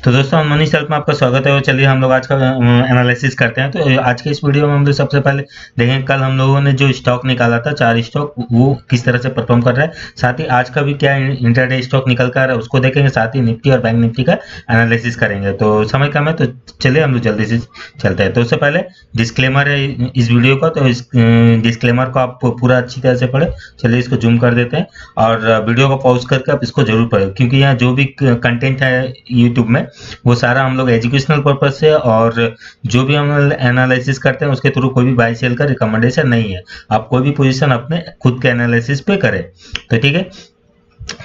तो दोस्तों हम मनी सेल्फ में आपका स्वागत है और चलिए हम लोग आज का एनालिसिस करते हैं। तो आज के इस वीडियो में हम लोग सबसे पहले देखेंगे कल हम लोगों ने जो स्टॉक निकाला था 4 स्टॉक वो किस तरह से परफॉर्म कर रहा है, साथ ही आज का भी क्या इंटरडे स्टॉक निकल कर आ रहा है उसको देखेंगे, साथ ही निफ्टी और बैंक निफ्टी का एनालिसिस करेंगे। तो समय कम है तो चलिए हम लोग जल्दी से चलते हैं। तो उससे पहले डिस्क्लेमर है इस वीडियो का, तो इस डिस्क्लेमर को आप पूरा अच्छी तरह से पढ़े। चलिए इसको जूम कर देते हैं और वीडियो को पॉज करके आप इसको जरूर पढ़ें, क्योंकि यहाँ जो भी कंटेंट है यूट्यूब में वो सारा हम लोग एजुकेशनल पर्पज से और जो भी हम एनालिसिस करते हैं उसके थ्रू कोई भी बाय सेल का रिकमेंडेशन नहीं है। आप कोई भी पोजीशन अपने खुद के एनालिसिस पे करें तो ठीक है।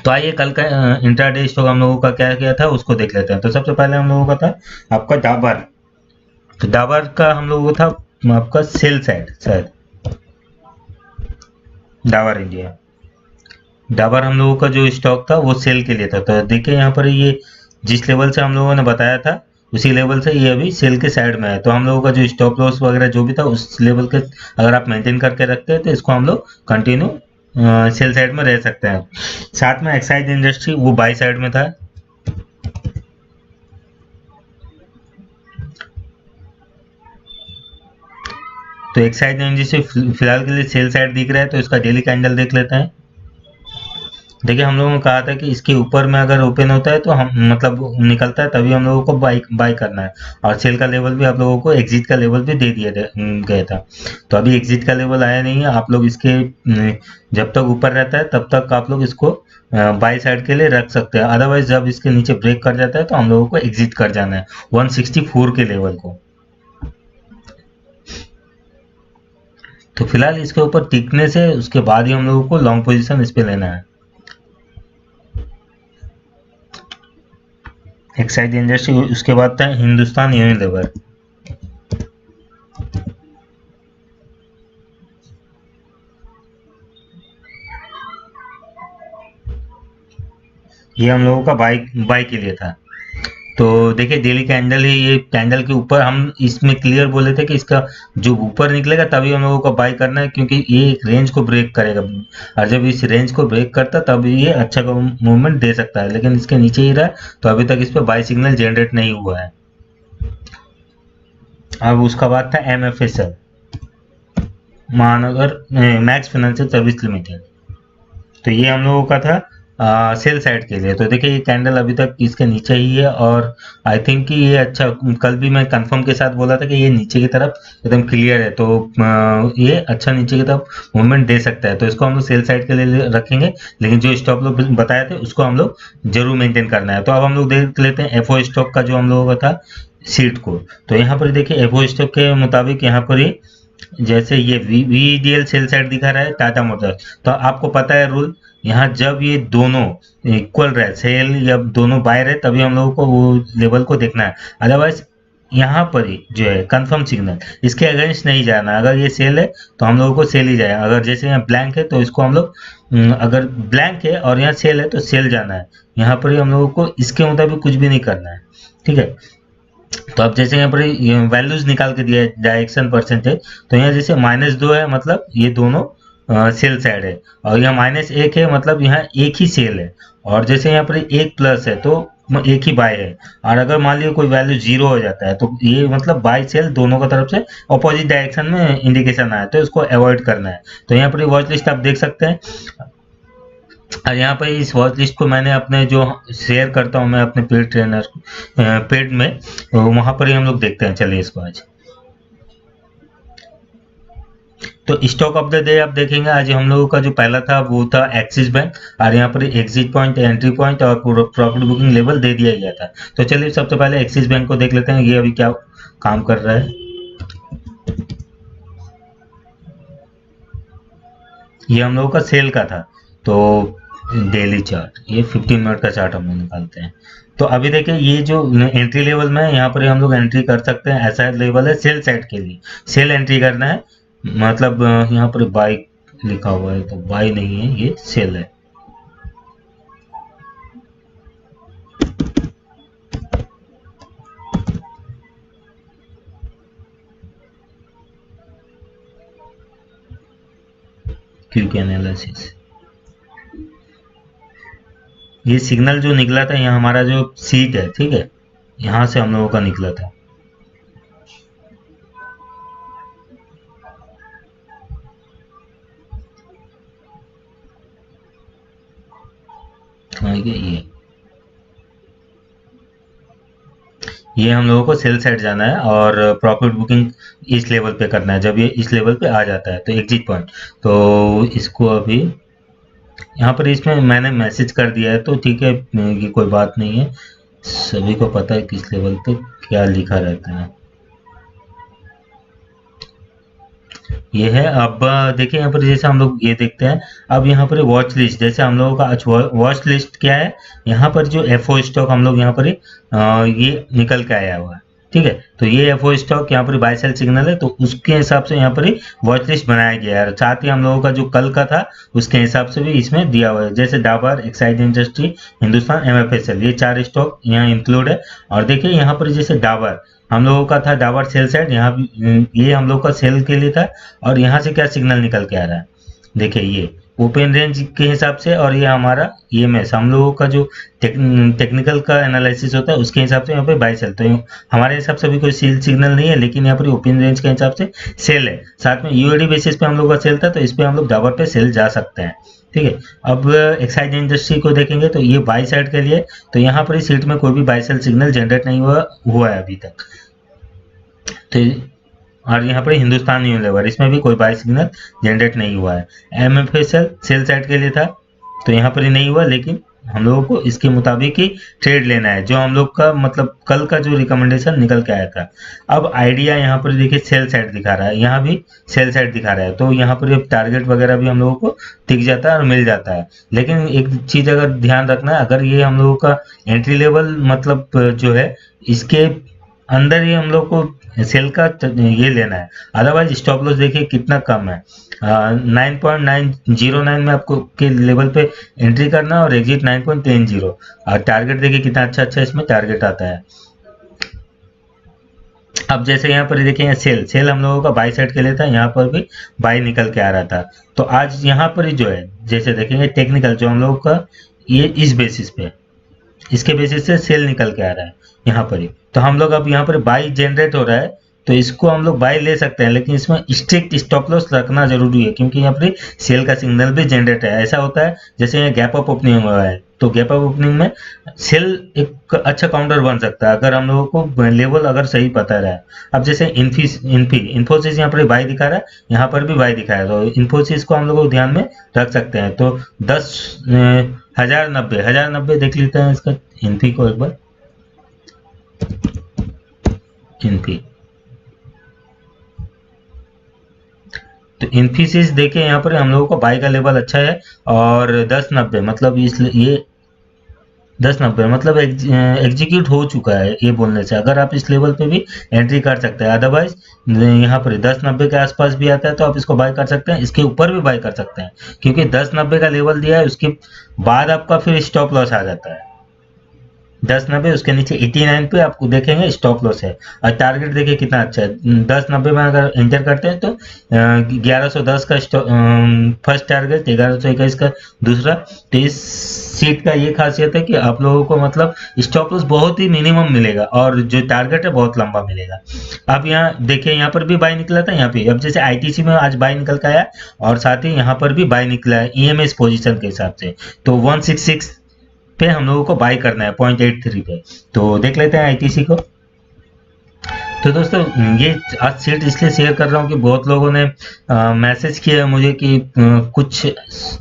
तो आइए कल का इंट्राडे स्टॉक हम लोगों का क्या क्या था उसको देख लेते हैं। तो सबसे पहले हम लोगों का था आपका डाबर। तो डाबर का हम लोगों को था आपका सेल साइड, शायद डाबर इंडिया। डाबर हम लोगों का जो स्टॉक था वो सेल के लिए था। तो देखिए यहाँ पर ये जिस लेवल से हम लोगों ने बताया था उसी लेवल से ये अभी सेल के साइड में है। तो हम लोगों का जो स्टॉप लॉस वगैरह जो भी था उस लेवल के अगर आप मेंटेन करके रखते हैं तो इसको हम लोग कंटिन्यू सेल साइड में रह सकते हैं। साथ में एक्साइज इंडस्ट्री वो बाई साइड में था। तो एक्साइज इंडस्ट्री फिलहाल के लिए सेल साइड दिख रहा है, तो इसका डेली कैंडल देख लेते हैं। देखिए हम लोगों ने कहा था कि इसके ऊपर में अगर ओपन होता है तो हम मतलब निकलता है तभी हम लोगों को बाई करना है। और सेल का लेवल भी आप लोगों को एग्जिट का लेवल भी दे दिया गया था। तो अभी एग्जिट का लेवल आया नहीं है, आप लोग इसके जब तक ऊपर रहता है तब तक आप लोग इसको बाई साइड के लिए रख सकते हैं। अदरवाइज जब इसके नीचे ब्रेक कर जाता है तो हम लोगों को एग्जिट कर जाना है 164 के लेवल को। तो फिलहाल इसके ऊपर टिकने से उसके बाद ही हम लोगों को लॉन्ग पोजिशन इस पे लेना है। एक्साइज इंडस्ट्री, उसके बाद था हिंदुस्तान यूनिलीवर। ये हम लोगों का बाई के लिए था। तो देखिए डेली कैंडल है, ये कैंडल के ऊपर हम इसमें क्लियर बोले थे कि इसका जो ऊपर निकलेगा तभी हम लोगों को बाई करना है, क्योंकि ये एक रेंज को ब्रेक करेगा और जब इस रेंज को ब्रेक करता तब ये अच्छा मूवमेंट दे सकता है। लेकिन इसके नीचे ही रहा तो अभी तक इस पर बाई सिग्नल जनरेट नहीं हुआ है। अब उसका बाद था MFSL, महानगर मैक्स फाइनेंशियल सर्विस लिमिटेड। तो ये हम लोगों का था सेल साइड के लिए। तो देखिए ये कैंडल अभी तक इसके नीचे ही है और आई थिंक कि ये अच्छा, कल भी मैं कंफर्म के साथ बोला था कि ये नीचे की तरफ एकदम क्लियर है, तो ये अच्छा नीचे की तरफ मूवमेंट दे सकता है। तो इसको हम लोग सेल साइड के लिए रखेंगे, लेकिन जो स्टॉप लोग बताए थे उसको हम लोग जरूर मेंटेन करना है। तो अब हम लोग देख लेते हैं एफओ स्टॉक का जो हम लोगों का था सीट को। तो यहाँ पर देखिए एफओ स्टॉक के मुताबिक यहाँ पर ही जैसे ये VDL सेल साइड दिखा रहा है टाटा मोटर्स, तो आपको पता है रूल, यहाँ जब ये दोनों इक्वल रहे, सेल या दोनों बाय रहे, तभी हम लोगों को वो लेवल को देखना है। अदरवाइज यहाँ पर ही जो है कंफर्म सिग्नल, इसके अगेंस्ट नहीं जाना। अगर ये सेल है तो हम लोगों को सेल ही जाए, अगर जैसे यहाँ ब्लैंक है तो इसको हम लोग अगर ब्लैंक है और यहाँ सेल है तो सेल जाना है। यहाँ पर ही हम लोगों को इसके मुताबिक कुछ भी नहीं करना है, ठीक है। तो अब जैसे यहाँ पर वैल्यूज निकाल के दिया है डायरेक्शन परसेंटेज, तो यहाँ जैसे -2 है मतलब ये दोनों सेल साइड है, और यहाँ -1 है मतलब यहाँ एक ही सेल है, और जैसे यहाँ पर 1+ है तो एक ही बाय है। और अगर मान लीजिए कोई वैल्यू 0 हो जाता है तो ये मतलब बाय सेल दोनों का तरफ से अपोजिट डायरेक्शन में इंडिकेशन आया, तो इसको अवॉइड करना है। तो यहाँ पर वॉच लिस्ट आप देख सकते हैं, और यहाँ पर इस वॉच लिस्ट को मैंने अपने जो शेयर करता हूँ मैं अपने पेड ट्रेनर पेड में, तो वहां पर ही हम लोग देखते हैं। चलिए इसको आज तो स्टॉक ऑफ द डे आप देखेंगे, आज हम लोगों का जो पहला था वो था एक्सिस बैंक, और यहाँ पर एग्जिट पॉइंट, एंट्री पॉइंट और प्रॉफिट बुकिंग लेवल दे दिया गया था। तो चलिए सबसे पहले एक्सिस बैंक को देख लेते हैं ये अभी क्या काम कर रहा है। ये हम लोगों का सेल का था। तो डेली चार्ट, ये 15 मिनट का चार्ट हम लोग निकालते हैं। तो अभी देखिए ये जो एंट्री लेवल में है यहाँ पर हम लोग एंट्री कर सकते हैं, ऐसा लेवल है सेल साइड के लिए, सेल एंट्री करना है। मतलब यहाँ पर बाई लिखा हुआ है तो बाई नहीं है, ये सेल है। क्विक एनालिसिस, ये सिग्नल जो निकला था यहाँ हमारा जो सीट है, ठीक है, यहाँ से हम लोगों का निकला था। ये हम लोगों को सेल साइड जाना है और प्रॉफिट बुकिंग इस लेवल पे करना है। जब ये इस लेवल पे आ जाता है तो एग्जिट पॉइंट, तो इसको अभी यहाँ पर इसमें मैंने मैसेज कर दिया है, तो ठीक है, ये कोई बात नहीं है, सभी को पता है किस लेवल पे क्या लिखा रहता है। ये है। अब देखिए यहाँ पर जैसे हम लोग ये देखते हैं, अब यहाँ पर वॉच लिस्ट, जैसे हम लोगों का वॉच लिस्ट क्या है, यहाँ पर जो एफओ स्टॉक हम लोग यहाँ पर ये निकल के आया हुआ है, ठीक है। तो ये एफओ स्टॉक यहाँ पर बाय सेल सिग्नल है, तो उसके हिसाब से यहाँ पर वॉच लिस्ट बनाया गया है। साथ ही हम लोगों का जो कल का था उसके हिसाब से भी इसमें दिया हुआ है, जैसे डाबर, एक्साइड इंडस्ट्री, हिंदुस्तान, एमएफएसएल, ये 4 स्टॉक यहाँ इंक्लूड है। और देखिए यहाँ पर जैसे डाबर हम लोगों का था, डाबर सेल साइड, यहाँ भी ये हम लोग का सेल के लिए था। और यहाँ से क्या सिग्नल निकल के आ रहा है, देखिए ये ओपन रेंज के हिसाब से, और ये हमारा ईएमएस हम लोगों का जो टेक्निकल का एनालिसिस होता है उसके हिसाब से यहाँ पे बाय सेल। तो हमारे हिसाब से भी कोई सेल सिग्नल नहीं है, लेकिन यहाँ पर ओपन रेंज के हिसाब से सेल है। साथ में यूएडी बेसिस पे हम लोग का सेल था, तो इस पे हम लोग डाबर पे सेल जा सकते हैं, ठीक है। अब एक्साइड इंडस्ट्री को देखेंगे तो ये बाई साइड के लिए, तो यहाँ पर इस सीट में कोई भी बाई सेल सिग्नल जनरेट नहीं हुआ है अभी तक। तो और यहाँ पर हिंदुस्तान यूनिलीवर, इसमें भी कोई बाई सिग्नल जनरेट नहीं हुआ है। एमएफएसएल सेल साइड के लिए था, तो यहाँ पर ही नहीं हुआ, लेकिन हम लोगों को इसके मुताबिक ही ट्रेड लेना है, जो हम लोग का मतलब कल का जो रिकमेंडेशन निकल के आया था। अब आइडिया यहाँ पर देखिए सेल साइड दिखा रहा है, यहाँ भी सेल साइड दिखा रहा है, तो यहाँ पर टारगेट वगैरह भी हम लोगों को दिख जाता है और मिल जाता है। लेकिन एक चीज अगर ध्यान रखना है, अगर ये हम लोगों का एंट्री लेवल मतलब जो है, इसके अंदर ही हम लोग को सेल का ये लेना है, अदरवाइज स्टॉप लॉस देखिए कितना कम है, 9.909 में आपको के लेवल पे एंट्री करना और एग्जिट 9.10। और टारगेट देखिए कितना अच्छा अच्छा इसमें टारगेट आता है। अब जैसे यहाँ पर देखिए सेल हम लोगों का बाई साइड के लिए था, यहाँ पर भी बाई निकल के आ रहा था। तो आज यहाँ पर ही जो है, जैसे देखेंगे टेक्निकल जो हम लोगों का ये इस बेसिस पे, इसके बेसिस से सेल निकल के आ रहा है यहाँ पर ही। तो हम लोग अब यहाँ पर बाई जनरेट हो रहा है, तो इसको हम लोग बाई ले सकते हैं, लेकिन इसमें स्ट्रिक्ट स्टॉप लॉस रखना जरूरी है, क्योंकि यहाँ पर सेल का सिग्नल भी जनरेट है। ऐसा होता है जैसे यहाँ गैप अप ओपनिंग हुआ है, तो गैप अप ओपनिंग में सेल एक अच्छा काउंटर बन सकता है, अगर हम लोगों को लेवल अगर सही पता रहा है। अब जैसे इन्फोसिस यहाँ पर बाई दिखा रहा है, यहाँ पर भी बाई दिखा है, तो इन्फोसिस को हम लोग ध्यान में रख सकते हैं। तो 10,090 देख लेते हैं इसका इन्फी को एक बार। इन्फी तो इन्फीसिस देखें यहाँ पर हम लोगों को बाई का लेवल अच्छा है, और 10,90 मतलब ये 10,90 मतलब एग्जीक्यूट हो चुका है, ये बोलने से अगर आप इस लेवल पे भी एंट्री कर सकते हैं। अदरवाइज यहाँ पर 10,90 के आसपास भी आता है तो आप इसको बाय कर सकते हैं, इसके ऊपर भी बाय कर सकते हैं, क्योंकि 10,90 का लेवल दिया है, उसके बाद आपका फिर स्टॉप लॉस आ जाता है 10,90, उसके नीचे 89 पे आपको देखेंगे स्टॉप लॉस है। और टारगेट देखिए कितना अच्छा है, 10,90 में अगर एंटर करते हैं तो 1110 का फर्स्ट टारगेट, 1121 का दूसरा। तो इस सीट का ये खासियत है कि आप लोगों को मतलब स्टॉप लॉस बहुत ही मिनिमम मिलेगा, और जो टारगेट है बहुत लंबा मिलेगा। अब यहाँ देखिए, यहाँ पर भी बाय निकला था, यहाँ पे अब जैसे आईटीसी में आज बाय निकल का आया, और साथ ही यहाँ पर भी बाय निकला है ईएमएस पोजीशन के हिसाब से। तो 166 पे हम लोगों को बाय करना है 0.83 पे। तो देख लेते हैं आईटीसी को। तो दोस्तों ये आज सीट इसलिए शेयर कर रहा हूँ कि बहुत लोगों ने मैसेज किया है मुझे कि कुछ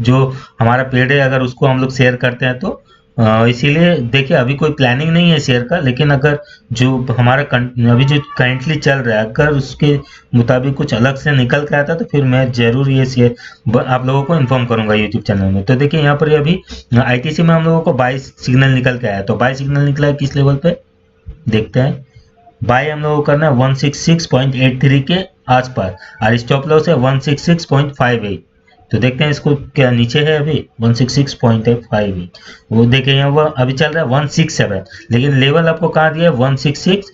जो हमारा पेड है अगर उसको हम लोग शेयर करते हैं तो इसीलिए देखिए अभी कोई प्लानिंग नहीं है शेयर का, लेकिन अगर जो हमारा अभी जो करेंटली चल रहा है अगर उसके मुताबिक कुछ अलग से निकल के आता तो फिर मैं जरूर ये शेयर आप लोगों को इन्फॉर्म करूंगा यूट्यूब चैनल में। तो देखिए यहाँ पर अभी आईटीसी में हम लोगों को बाई सिग्नल निकल के आया, तो बाई सिग्नल निकला है किस लेवल पे देखते हैं। बाय हम लोगों को करना है 166.83 के आसपास, और स्टॉप लॉस है 166.58। तो देखते हैं इसको क्या नीचे है अभी 166.58, वो देखें यहाँ वो अभी चल रहा है 167, लेकिन लेवल आपको कहाँ दिया है 166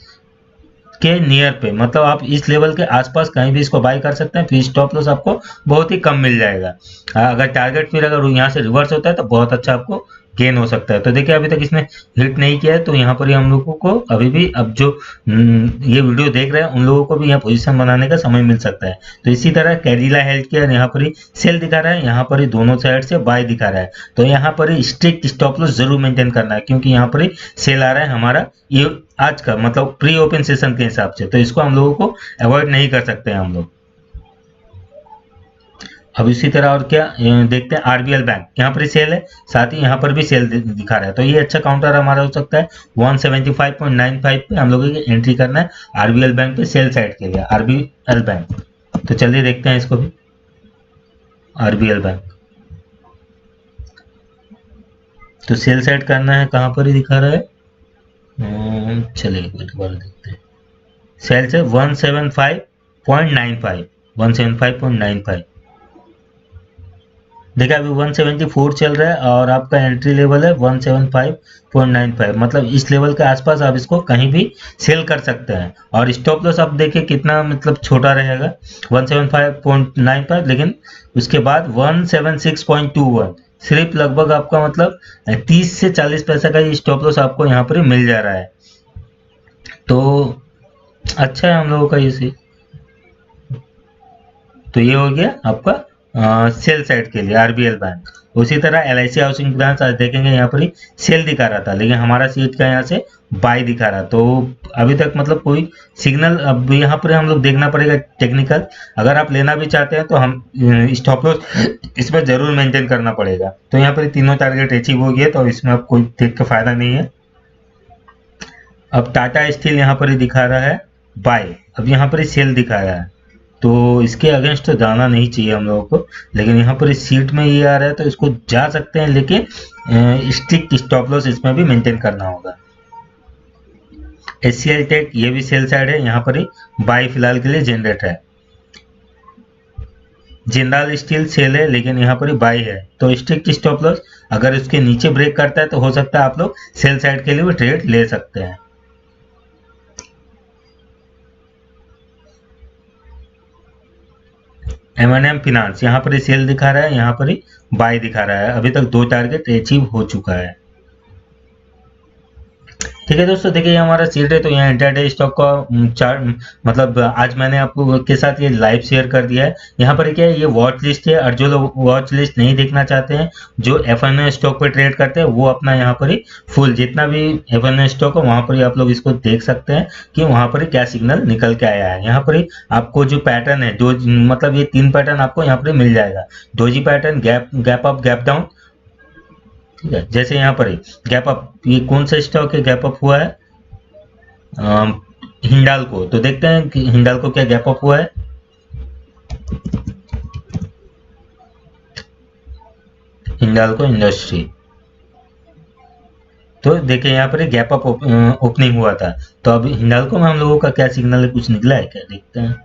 के नियर पे, मतलब आप इस लेवल के आसपास कहीं भी इसको बाय कर सकते हैं, फिर स्टॉप लॉस आपको बहुत ही कम मिल जाएगा। अगर टारगेट फिर अगर यहाँ से रिवर्स होता है तो बहुत अच्छा आपको गेन हो सकता है। तो देखिए अभी तक इसने हिट नहीं किया है, तो यहाँ पर ही हम लोगों को अभी भी, अब जो ये वीडियो देख रहे हैं उन लोगों को भी यहाँ पोजीशन बनाने का समय मिल सकता है। तो इसी तरह कैडिला हेल्थ केयर यहाँ पर ही सेल दिखा रहा है, यहाँ पर ही दोनों साइड से बाय दिखा रहा है। तो यहाँ पर ही स्ट्रिक्ट स्टॉप लॉस जरूर मेंटेन करना है, क्योंकि यहाँ पर ही सेल आ रहा है हमारा ये आज का, मतलब प्री ओपन सेशन के हिसाब से, तो इसको हम लोगों को अवॉइड नहीं कर सकते हैं हम लोग। अब इसी तरह और क्या देखते हैं, आरबीएल बैंक यहाँ पर सेल है, साथ ही यहाँ पर भी सेल दिखा रहा है। तो ये अच्छा काउंटर हमारा हो सकता है 175.95 पे हम लोगों को एंट्री करना है आरबीएल बैंक पे सेल साइड के लिए, आरबीएल बैंक। तो चलिए देखते हैं इसको भी, आरबीएल बैंक तो सेल साइड करना है, कहाँ पर ही दिखा रहा है, चलिए एक बार देखते हैं। सेल से 175.95, 175.95 देखिए अभी 174 चल रहा है और आपका एंट्री लेवल है 175.95, मतलब इस लेवल के आसपास आप इसको कहीं भी सेल कर सकते हैं। और स्टॉप लॉस आप देखिए कितना मतलब छोटा रहेगा 175.95, लेकिन उसके बाद 176.21, सिर्फ लगभग आपका मतलब 30 से 40 पैसा का ये स्टॉप लॉस आपको यहाँ पर मिल जा रहा है। तो अच्छा है हम लोगों का ये सी। तो ये हो गया आपका सेल साइड के लिए आरबीएल बैंक। उसी तरह एलआईसी हाउसिंग फाइनेंस आज देखेंगे यहाँ पर ही सेल दिखा रहा था, लेकिन हमारा सीट का यहाँ से बाय दिखा रहा। तो अभी तक मतलब कोई सिग्नल, अब यहाँ पर हम लोग देखना पड़ेगा टेक्निकल। अगर आप लेना भी चाहते हैं तो हम स्टॉप लॉस इसमें जरूर मेंटेन करना पड़ेगा। तो यहाँ पर तीनों टारगेट अचीव हो गए, तो इसमें अब कोई देख के फायदा नहीं है। अब टाटा स्टील यहाँ पर ही दिखा रहा है बाय, अब यहाँ पर ही सेल दिखाया है, तो इसके अगेंस्ट तो जाना नहीं चाहिए हम लोगों को, लेकिन यहाँ पर इस सीट में ये आ रहा है तो इसको जा सकते हैं, लेकिन स्ट्रिक्ट स्टॉप लॉस इसमें भी मेंटेन करना होगा। एचसीएल टेक ये भी सेल साइड है, यहाँ पर ही बाय फिलहाल के लिए जनरेट है। जिंदाल स्टील सेल है, लेकिन यहाँ पर ही बाय है, तो स्ट्रिक्ट स्टॉप लॉस अगर इसके नीचे ब्रेक करता है तो हो सकता है आप लोग सेल साइड के लिए भी ट्रेड ले सकते हैं। M&M फिनांस यहाँ पर ही सेल दिखा रहा है, यहाँ पर ही बाय दिखा रहा है। अभी तक 2 टारगेट अचीव हो चुका है। ठीक है दोस्तों, देखिए हमारा सीट है, तो यहाँ इंटरडे स्टॉक का चार्ट, मतलब आज मैंने आपको के साथ ये लाइव शेयर कर दिया है। यहाँ पर क्या है, ये वॉच लिस्ट है, और जो लोग वॉच लिस्ट नहीं देखना चाहते हैं, जो एफएनओ स्टॉक पे ट्रेड करते हैं, वो अपना यहाँ पर ही फुल जितना भी एफएनओ स्टॉक है वहाँ पर ही आप लोग इसको देख सकते हैं कि वहाँ पर ही क्या सिग्नल निकल के आया है। यहाँ पर ही आपको जो पैटर्न है, जो मतलब ये 3 पैटर्न आपको यहाँ पर मिल जाएगा। Doji pattern, gap up, gap down, ठीक है। जैसे यहाँ पर ही गैप अप, ये कौन सा स्टॉक है गैप अप हुआ है, हिंडाल्को। तो देखते हैं कि हिंडाल्को क्या गैप अप हुआ है। हिंडाल्को इंडस्ट्री, तो देखिए यहाँ पर गैप अप ओपनिंग हुआ था। तो अब हिंडाल्को में हम लोगों का क्या सिग्नल है, कुछ निकला है क्या, देखते हैं।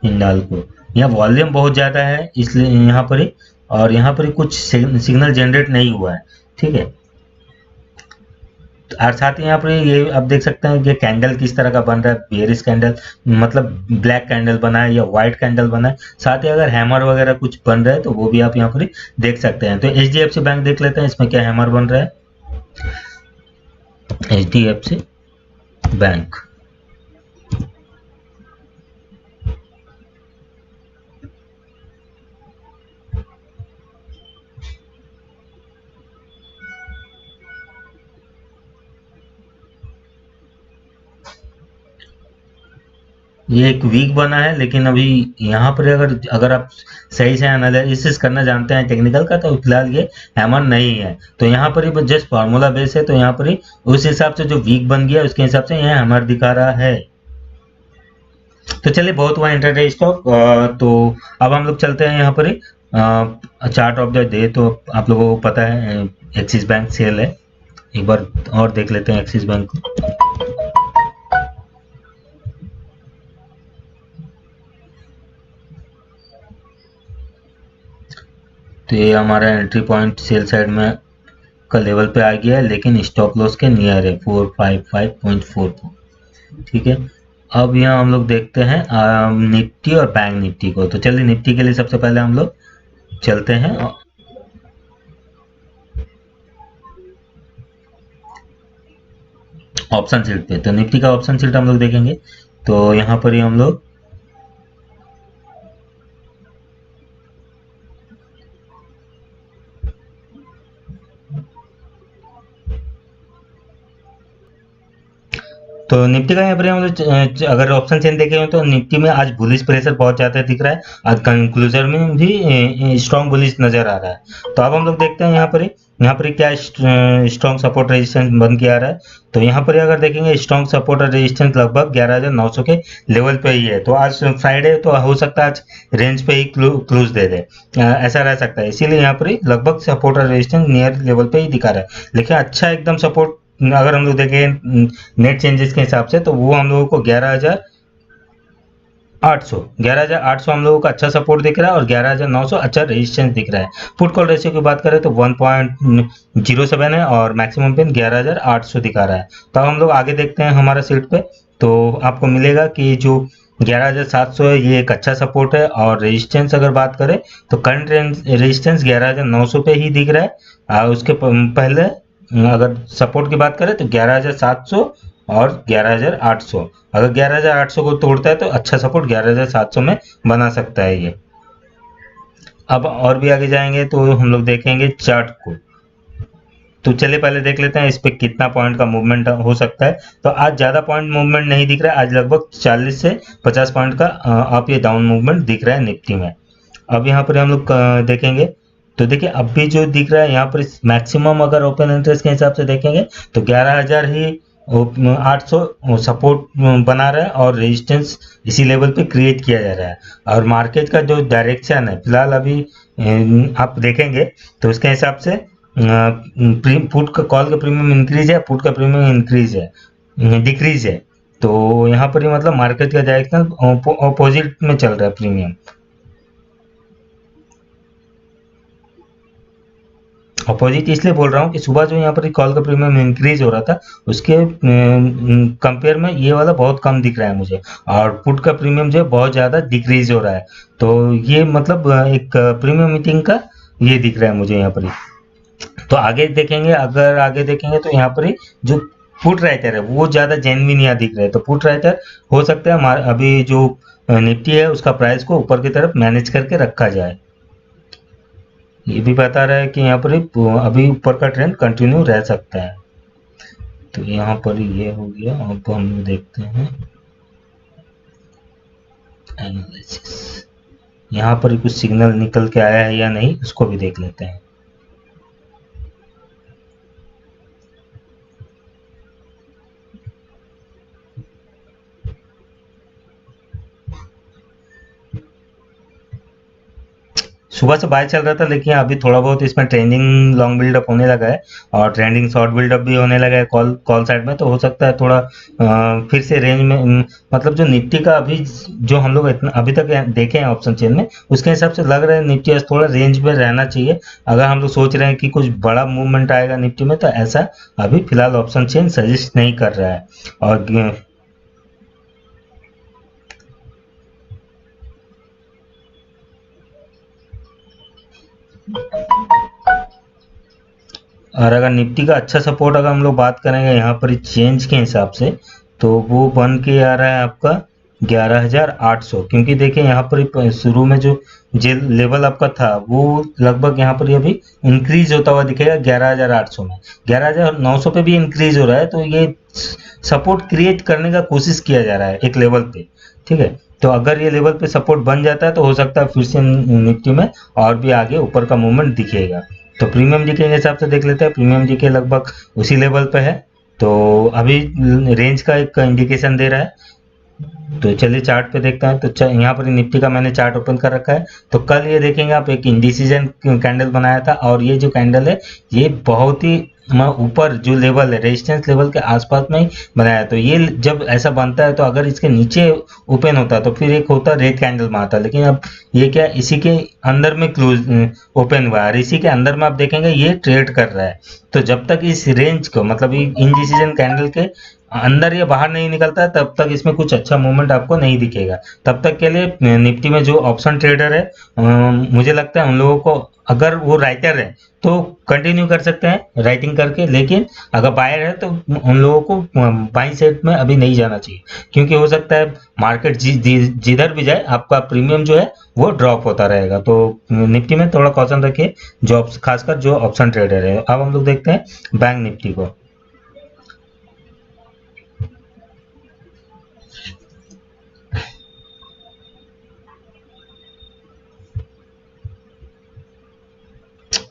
हिंडाल्को यहाँ वॉल्यूम बहुत ज्यादा है, इसलिए यहाँ पर ही, और यहाँ पर कुछ सिग्नल जनरेट नहीं हुआ है, ठीक है। और साथ ही यहाँ पर ये आप देख सकते हैं कि कैंडल किस तरह का बन रहा है, बेयरिश कैंडल, मतलब ब्लैक कैंडल बना है या व्हाइट कैंडल बना है। साथ ही अगर हैमर वगैरह कुछ बन रहा है तो वो भी आप यहाँ पर देख सकते हैं। तो एचडीएफसी बैंक देख लेते हैं, इसमें क्या हैमर बन रहा है। एचडीएफसी बैंक, ये एक वीक बना है, लेकिन अभी यहाँ पर अगर आप सही से एनालिसिस करना जानते हैं टेक्निकल का, तो फिलहाल ये हैमर नहीं है। तो यहाँ पर ही जस्ट फार्मूला बेस है, तो यहाँ पर ही उस हिसाब से जो वीक बन गया उसके हिसाब से यहाँ हैमर दिखा रहा है। तो चलिए बहुत हुआ इंटरडे स्टॉक। तो अब हम लोग चलते हैं यहाँ पर ही चार्ट ऑफ द डे। तो आप लोगों को पता है एक्सिस बैंक सेल है, एक बार और देख लेते हैं एक्सिस बैंक को। तो ये हमारा एंट्री पॉइंट सेल साइड में का लेवल पे आ गया है, लेकिन स्टॉप लॉस के नियर है 455.4, ठीक है। अब यहाँ हम लोग देखते हैं निफ्टी और बैंक निफ्टी को। तो चलिए निफ्टी के लिए सबसे पहले हम लोग चलते हैं। ऑप्शन शीट पे। तो निफ्टी का ऑप्शन शीट हम लोग देखेंगे तो यहाँ पर ही हम लोग तो निफ्टी का यहाँ पर हम लोग अगर ऑप्शन चेन देखें तो निफ्टी में आज बुलिश प्रेशर बहुत ज़्यादा दिख रहा है। आज कंक्लूजन में भी स्ट्रॉन्ग बुलिश नजर आ रहा है। तो अब हम लोग देखते हैं यहाँ पर ही क्या स्ट्रॉन्ग सपोर्ट रेजिस्टेंस बन के आ रहा है। तो यहाँ पर अगर देखेंगे स्ट्रॉन्ग सपोर्ट और रेजिस्टेंस लगभग 11,900 के लेवल पे ही है। तो आज फ्राइडे तो हो सकता है आज रेंज पे ही क्लोज दे दे, ऐसा रह सकता है। इसीलिए यहाँ पर ही लगभग सपोर्ट और रेजिस्टेंस नियर लेवल पे ही दिखा रहा है। लेकिन अच्छा एकदम सपोर्ट अगर हम लोग देखें नेट चेंजेस के हिसाब से तो वो हम लोगों को 11,800 हम लोगों का अच्छा सपोर्ट दिख रहा है और 11,900 अच्छा रेजिस्टेंस दिख रहा है। पुट कॉल रेशियो की बात करें तो 1.07 है और मैक्सिमम पिन 11,800 दिखा रहा है। तो अब हम लोग आगे देखते हैं हमारा सीट पे। तो आपको मिलेगा कि जो 11,700 है ये एक अच्छा सपोर्ट है और रेजिस्टेंस अगर बात करें तो करंट रेजिस्टेंस 11,900 पे ही दिख रहा है। उसके पहले अगर सपोर्ट की बात करें तो 11,700 और 11,800। अगर 11,800 को तोड़ता है तो अच्छा सपोर्ट 11,700 में बना सकता है ये। अब और भी आगे जाएंगे तो हम लोग देखेंगे चार्ट को। तो चलिए पहले देख लेते हैं इस पे कितना पॉइंट का मूवमेंट हो सकता है। तो आज ज़्यादा पॉइंट मूवमेंट नहीं दिख रहा है। आज लगभग 40 से 50 पॉइंट का अप या डाउन मूवमेंट दिख रहा है निफ्टी में। अब यहाँ पर हम लोग देखेंगे तो देखिए अब भी जो दिख रहा है यहाँ पर मैक्सिमम अगर ओपन इंटरेस्ट के हिसाब से देखेंगे तो 11,000 ही 800 सपोर्ट बना रहा है और रेजिस्टेंस इसी लेवल पे क्रिएट किया जा रहा है। और मार्केट का जो डायरेक्शन है फिलहाल अभी आप देखेंगे तो उसके हिसाब से पुट का कॉल का प्रीमियम इंक्रीज है, पुट का प्रीमियम इंक्रीज है डिक्रीज है। तो यहाँ पर ही मतलब मार्केट का डायरेक्शन अपोजिट में चल रहा है प्रीमियम। अपोजिट इसलिए बोल रहा हूँ कि सुबह जो यहाँ पर कॉल का प्रीमियम इंक्रीज हो रहा था उसके कंपेयर में ये वाला बहुत कम दिख रहा है मुझे और पुट का प्रीमियम जो है बहुत ज़्यादा डिक्रीज हो रहा है। तो ये मतलब एक प्रीमियम मीटिंग का ये दिख रहा है मुझे यहाँ पर। तो आगे देखेंगे, अगर आगे देखेंगे तो यहाँ पर जो पुट राइटर है वो ज़्यादा जेन्युइन यहाँ दिख रहा है। तो पुट राइटर हो सकता है अभी जो निफ्टी है उसका प्राइस को ऊपर की तरफ मैनेज करके रखा जाए। ये भी बता रहा है कि यहाँ पर अभी ऊपर का ट्रेंड कंटिन्यू रह सकता है। तो यहाँ पर ये हो गया। अब हम देखते हैं एनालिसिस, यहाँ पर कुछ सिग्नल निकल के आया है या नहीं उसको भी देख लेते हैं। सुबह से बाय चल रहा था लेकिन अभी थोड़ा बहुत इसमें ट्रेंडिंग लॉन्ग बिल्डअप होने लगा है और ट्रेंडिंग शॉर्ट बिल्डअप भी होने लगा है कॉल साइड में। तो हो सकता है थोड़ा फिर से रेंज में मतलब जो निफ्टी का अभी जो हम लोग अभी तक देखे हैं ऑप्शन चेन में उसके हिसाब से लग रहा है निफ्टी आज थोड़ा रेंज में रहना चाहिए। अगर हम लोग सोच रहे हैं कि कुछ बड़ा मूवमेंट आएगा निफ्टी में तो ऐसा अभी फिलहाल ऑप्शन चेन सजेस्ट नहीं कर रहा है। और अगर निफ्टी का अच्छा सपोर्ट अगर हम लोग बात करेंगे यहाँ पर चेंज के हिसाब से तो वो बन के आ रहा है आपका 11,800। क्योंकि देखिए यहाँ पर शुरू में जो लेवल आपका था वो लगभग यहाँ पर अभी इंक्रीज होता हुआ दिखेगा 11,800 में। 11,900 पे भी इंक्रीज हो रहा है। तो ये सपोर्ट क्रिएट करने का कोशिश किया जा रहा है एक लेवल पे, ठीक है। तो अगर ये लेवल पे सपोर्ट बन जाता है तो हो सकता है फिर से निफ्टी में और भी आगे ऊपर का मूवमेंट दिखेगा। तो प्रीमियम जी के हिसाब से देख लेते हैं। प्रीमियम जी के लगभग उसी लेवल पे है तो अभी रेंज का एक इंडिकेशन दे रहा है। तो चलिए चार्ट पे देखते हैं। तो यहाँ पर निफ्टी का मैंने चार्ट ओपन कर रखा है। तो कल ये देखेंगे आप एक इंडिसीजन कैंडल बनाया था और ये जो कैंडल है ये बहुत ही ऊपर जो लेवल है रेजिस्टेंस लेवल के आसपास में ही बनाया। तो ये जब ऐसा बनता है तो अगर इसके नीचे ओपन होता तो फिर एक होता रेड कैंडल मारता। लेकिन अब ये क्या इसी के अंदर में क्लोज ओपन हुआ है और इसी के अंदर में आप देखेंगे ये ट्रेड कर रहा है। तो जब तक इस रेंज को मतलब इन डिसीजन कैंडल के अंदर या बाहर नहीं निकलता है तब तक इसमें कुछ अच्छा मूवमेंट आपको नहीं दिखेगा। तब तक के लिए निफ्टी में जो ऑप्शन ट्रेडर है मुझे लगता है उन लोगों को, अगर वो राइटर है तो कंटिन्यू कर सकते हैं राइटिंग करके, लेकिन अगर बायर है तो उन लोगों को बाइंग साइड में अभी नहीं जाना चाहिए, क्योंकि हो सकता है मार्केट जिधर भी जाए आपका प्रीमियम जो है वो ड्रॉप होता रहेगा। तो निफ्टी में थोड़ा कॉशन रखिए, जो खासकर जो ऑप्शन ट्रेडर है। अब हम लोग देखते हैं बैंक निफ्टी को।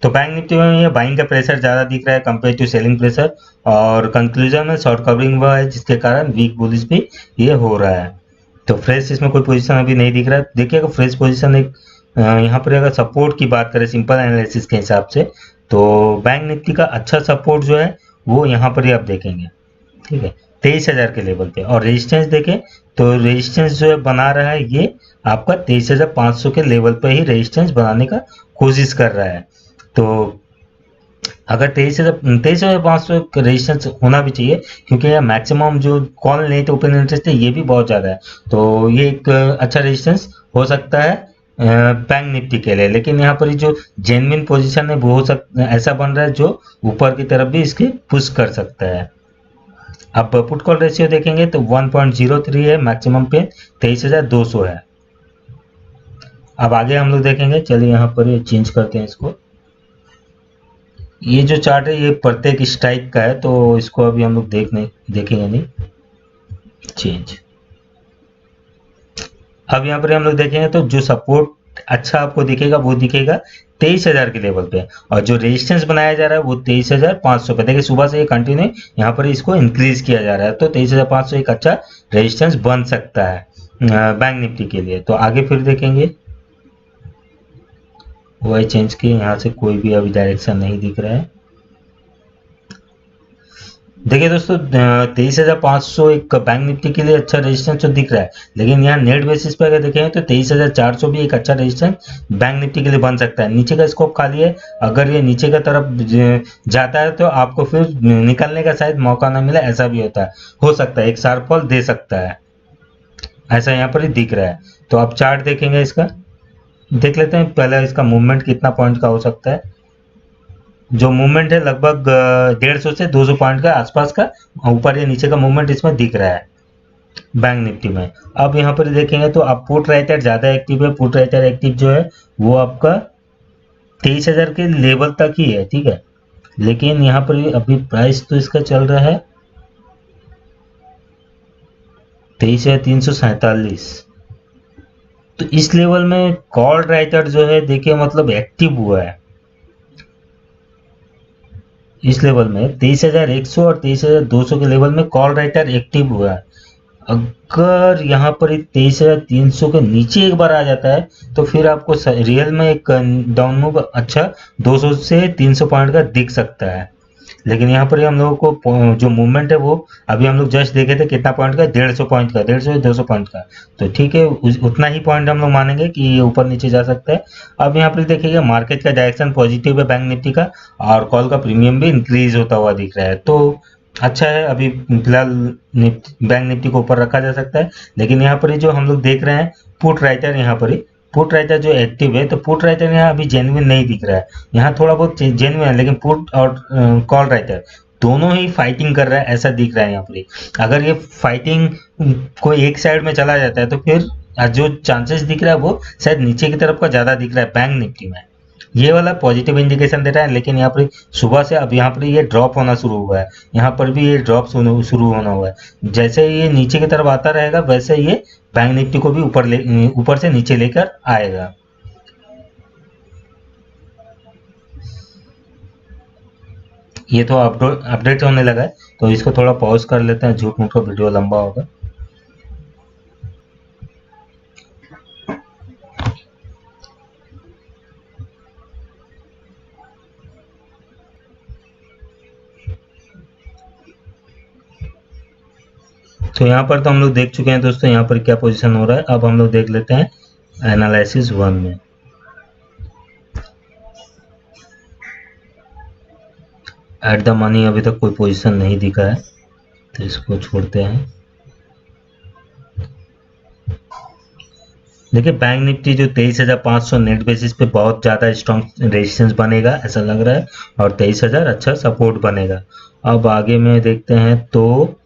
तो बैंक निफ्टी में ये बाइंग का प्रेशर ज़्यादा दिख रहा है कंपेयर टू सेलिंग प्रेशर, और कंक्लूजन में शॉर्ट कवरिंग हुआ है जिसके कारण वीक बुलिश भी ये हो रहा है। तो फ्रेश इसमें कोई पोजीशन अभी नहीं दिख रहा है। देखिए अगर फ्रेश पोजीशन एक यहाँ पर अगर सपोर्ट की बात करें सिंपल एनालिसिस के हिसाब से, तो बैंक निफ्टी का अच्छा सपोर्ट जो है वो यहाँ पर ही आप देखेंगे, ठीक है, 23,000 के लेवल पे। और रेजिस्टेंस देखें तो रेजिस्टेंस जो है बना रहा है ये आपका 23,500 के लेवल पे ही रेजिस्टेंस बनाने का कोशिश कर रहा है। तो अगर 23,500 रेजिस्टेंस होना भी चाहिए, क्योंकि यह मैक्सिमम जो कॉल नहीं थे ओपन इंटरेस्ट है ये भी बहुत ज़्यादा है, तो ये एक अच्छा रेजिस्टेंस हो सकता है बैंक निफ्टी के लिए। लेकिन यहाँ पर जो जेन्युइन पोजीशन है वो हो सकता ऐसा बन रहा है जो ऊपर की तरफ भी इसके पुश कर सकता है। अब पुट कॉल रेशियो देखेंगे तो 1.03 है, मैक्सिमम पे 23,200 है। अब आगे हम लोग देखेंगे, चलिए यहाँ पर ये चेंज करते हैं इसको। ये जो चार्ट है ये प्रत्येक स्ट्राइक का है, तो इसको अभी हम लोग देखेंगे नहीं। चेंज। अब यहाँ पर हम लोग देखेंगे तो जो सपोर्ट अच्छा आपको दिखेगा वो दिखेगा 23,000 के लेवल पे, और जो रेजिस्टेंस बनाया जा रहा है वो 23,500 पे। देखिए सुबह से ये कंटिन्यू यहाँ पर इसको इंक्रीज किया जा रहा है, तो 23,500 एक अच्छा रेजिस्टेंस बन सकता है बैंक निफ्टी के लिए। तो आगे फिर देखेंगे, वही चेंज किए, यहाँ से कोई भी अभी डायरेक्शन नहीं दिख रहा है। देखिए दोस्तों 23,500 एक बैंक निफ्टी के लिए अच्छा रेजिस्टेंस तो दिख रहा है, लेकिन यहाँ नेट बेसिस पे अगर देखें तो 23,400 भी एक अच्छा रेजिस्टेंस बैंक निफ्टी के लिए बन सकता है। नीचे का स्कोप खाली है, अगर ये नीचे का तरफ जाता है तो आपको फिर निकलने का शायद मौका ना मिले, ऐसा भी होता है, हो सकता है एक शार्प फॉल दे सकता है, ऐसा यहाँ पर ही दिख रहा है। तो आप चार्ट देखेंगे इसका, देख लेते हैं पहले इसका मूवमेंट कितना पॉइंट का हो सकता है। जो मूवमेंट है लगभग 150 से 200 पॉइंट का आसपास का ऊपर या नीचे का मूवमेंट इसमें दिख रहा है बैंक निफ्टी में। अब यहाँ पर देखेंगे तो आप पुट राइटर ज़्यादा एक्टिव है, पुट राइटर एक्टिव जो है वो आपका 23,000 के लेवल तक ही है, ठीक है, लेकिन यहाँ पर अभी प्राइस तो इसका चल रहा है 23,347। तो इस लेवल में कॉल राइटर जो है देखिए मतलब एक्टिव हुआ है इस लेवल में 23,100 और 23,200 के लेवल में कॉल राइटर एक्टिव हुआ है। अगर यहाँ पर 23,300 के नीचे एक बार आ जाता है तो फिर आपको रियल में एक डाउन मूव अच्छा 200 से 300 पॉइंट का दिख सकता है। लेकिन यहाँ पर हम लोगों को जो मूवमेंट है वो अभी हम लोग जस्ट देखे थे कितना पॉइंट का, 150 पॉइंट का, 150 से 200 पॉइंट का। तो ठीक है उतना ही पॉइंट हम लोग मानेंगे कि ये ऊपर नीचे जा सकता है। अब यहाँ पर देखिएगा मार्केट का डायरेक्शन पॉजिटिव है बैंक निफ्टी का, और कॉल का प्रीमियम भी इंक्रीज होता हुआ दिख रहा है, तो अच्छा है। अभी फिलहाल बैंक निफ्टी को ऊपर रखा जा सकता है। लेकिन यहाँ पर जो हम लोग देख रहे हैं पुट राइटर, यहाँ पर पुट राइटर जो एक्टिव है, तो पुट राइटर यहाँ अभी जेन्युइन नहीं दिख रहा है, यहाँ थोड़ा बहुत जेन्युइन है, लेकिन पुट और कॉल राइटर दोनों ही फाइटिंग कर रहा है ऐसा दिख रहा है यहाँ पर। अगर ये फाइटिंग कोई एक साइड में चला जाता है तो फिर जो चांसेस दिख रहा है वो शायद नीचे की तरफ का ज़्यादा दिख रहा है बैंक निफ्टी में, ये वाला पॉजिटिव इंडिकेशन दे रहा है। लेकिन यहाँ पर सुबह से अब यहाँ पर ये ड्रॉप होना शुरू हुआ है, यहाँ पर भी ये ड्रॉप शुरू होना हुआ है। जैसे ये नीचे की तरफ आता रहेगा वैसे ये बैंक निफ्टी को भी ऊपर से नीचे लेकर आएगा। ये तो अपडेट होने लगा है, तो इसको थोड़ा पॉज कर लेते हैं, झूठ मूठ का वीडियो लंबा होगा। तो यहाँ पर तो हम लोग देख चुके हैं दोस्तों यहाँ पर क्या पोजीशन हो रहा है। अब हम लोग देख लेते हैं एनालिसिस 1 में। एट द मनी अभी तक कोई पोजीशन नहीं दिखा है, तो इसको छोड़ते हैं। देखिए बैंक निफ्टी जो 23,500 नेट बेसिस पे बहुत ज़्यादा स्ट्रॉन्ग रेजिस्टेंस बनेगा ऐसा लग रहा है, और 23,000 अच्छा सपोर्ट बनेगा। अब आगे में देखते हैं तो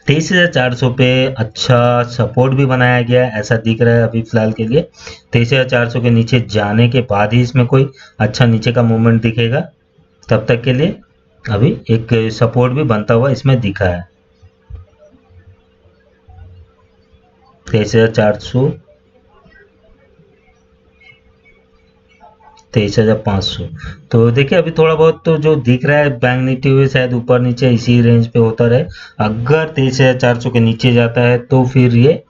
23,400 पे अच्छा सपोर्ट भी बनाया गया है ऐसा दिख रहा है अभी फिलहाल के लिए। 23,400 के नीचे जाने के बाद ही इसमें कोई अच्छा नीचे का मूवमेंट दिखेगा, तब तक के लिए अभी एक सपोर्ट भी बनता हुआ इसमें दिखा है। 23,400, 23,500, तो देखिए अभी थोड़ा बहुत तो जो दिख रहा है बैंक निफ्टी हुए शायद ऊपर नीचे इसी रेंज पे होता रहे। अगर 23,400 के नीचे जाता है तो फिर ये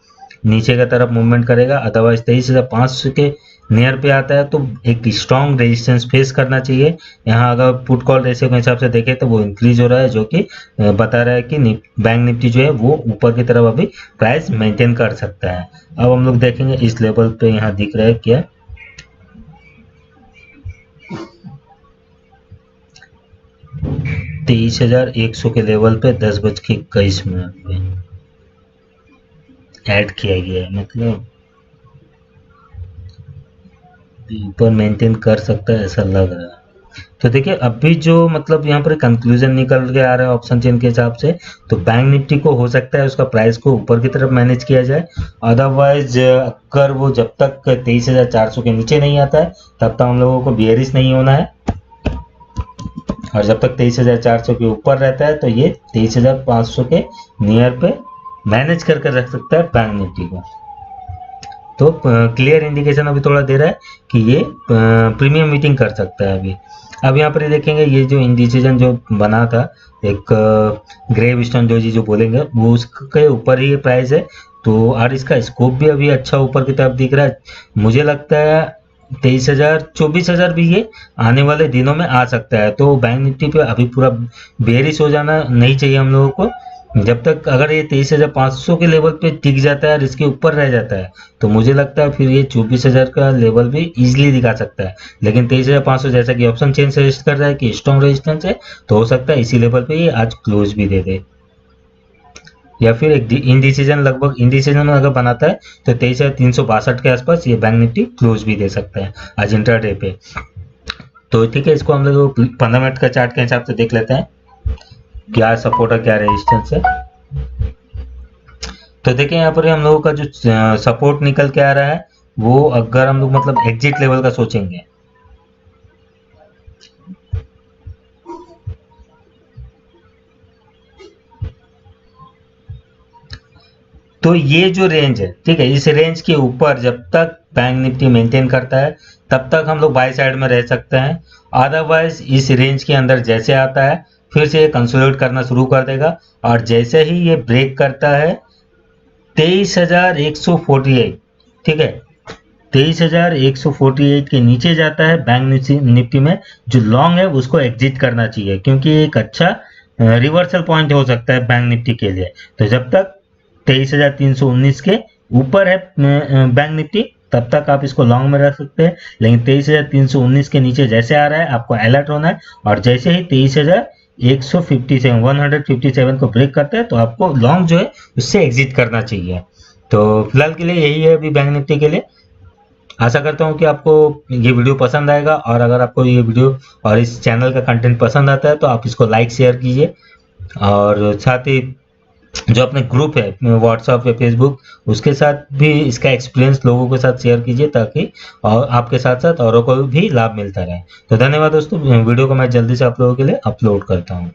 नीचे की तरफ मूवमेंट करेगा, अदरवाइज 23,500 के नियर पे आता है तो एक स्ट्रॉन्ग रेजिस्टेंस फेस करना चाहिए। यहाँ अगर पुट कॉल रेशियो के हिसाब से देखें तो वो इंक्रीज हो रहा है, जो कि बता रहा है कि बैंक निफ्टी जो है वो ऊपर की तरफ अभी प्राइस मेंटेन कर सकता है। अब हम लोग देखेंगे इस लेवल पे यहाँ दिख रहा है क्या, 23,100 के लेवल पे 10:21 पे ऐड किया गया है, मतलब ऊपर मेंटेन कर सकता है ऐसा लग रहा है। तो देखिए अभी जो मतलब यहाँ पर कंक्लूजन निकल के आ रहा है ऑप्शन चेन के हिसाब से, तो बैंक निफ्टी को हो सकता है उसका प्राइस को ऊपर की तरफ मैनेज किया जाए। अदरवाइज अगर वो जब तक 23,400 के नीचे नहीं आता है तब तक हम लोगों को बियरिश नहीं होना है, और जब तक 23,400 के ऊपर रहता है तो ये 23,500 के नियर पे मैनेज करके रख सकता है बैंक निफ्टी को। तो क्लियर इंडिकेशन अभी थोड़ा दे रहा है कि ये प्रीमियम मीटिंग कर सकता है अभी। अब यहाँ पर देखेंगे ये जो इंडिसीजन जो बना था एक ग्रेव स्टोन जो बोलेंगे वो उसके ऊपर ही प्राइस है, तो और इसका स्कोप भी अभी अच्छा ऊपर की तरफ दिख रहा है। मुझे लगता है 23,000 24,000 भी ये आने वाले दिनों में आ सकता है। तो बैंक निफ्टी पे अभी पूरा बेरिश हो जाना नहीं चाहिए हम लोगों को। जब तक अगर ये 23,500 के लेवल पे टिक जाता है और इसके ऊपर रह जाता है तो मुझे लगता है फिर ये 24,000 का लेवल भी इजीली दिखा सकता है। लेकिन 23,500 जैसा कि ऑप्शन चेन सजेस्ट कर रहा है कि स्ट्रॉन्ग रेजिस्टेंस है, तो हो सकता है इसी लेवल पे ये आज क्लोज भी दे दे, या फिर एक इंडिसीजन लगभग इंडिसीजन अगर बनाता है तो 23,362 के आसपास ये बैंक निफ्टी क्लोज भी दे सकता है आज इंट्राडे पे। तो ठीक है, इसको हम लोग 15 मिनट का चार्ट के हिसाब से देख लेते हैं क्या सपोर्ट है क्या रेजिस्टेंस है। तो देखिए यहाँ पर हम लोगों का जो सपोर्ट निकल के आ रहा है वो अगर हम लोग मतलब एग्जिट लेवल का सोचेंगे तो ये जो रेंज है, ठीक है, इस रेंज के ऊपर जब तक बैंक निफ्टी मेंटेन करता है तब तक हम लोग बाय साइड में रह सकते हैं। अदरवाइज इस रेंज के अंदर जैसे आता है फिर से ये कंसोलिडेट करना शुरू कर देगा, और जैसे ही ये ब्रेक करता है 23,148, ठीक है, 23,148 के नीचे जाता है बैंक निफ्टी में जो लॉन्ग है उसको एग्जिट करना चाहिए, क्योंकि एक अच्छा रिवर्सल पॉइंट हो सकता है बैंक निफ्टी के लिए। तो जब तक 23,319 के ऊपर है बैंक निफ्टी तब तक आप इसको लॉन्ग में रख सकते हैं, लेकिन 23,319 के नीचे जैसे आ रहा है आपको अलर्ट होना है, और जैसे ही 23,157 को ब्रेक करता है तो आपको लॉन्ग जो है उससे एग्जिट करना चाहिए। तो फिलहाल के लिए यही है अभी बैंक निफ्टी के लिए। आशा करता हूँ कि आपको ये वीडियो पसंद आएगा, और अगर आपको ये वीडियो और इस चैनल का कंटेंट पसंद आता है तो आप इसको लाइक शेयर कीजिए, और साथ ही जो अपने ग्रुप है व्हाट्सएप या फेसबुक उसके साथ भी इसका एक्सपीरियंस लोगों के साथ शेयर कीजिए, ताकि और आपके साथ साथ औरों को भी लाभ मिलता रहे। तो धन्यवाद दोस्तों, वीडियो को मैं जल्दी से आप लोगों के लिए अपलोड करता हूँ।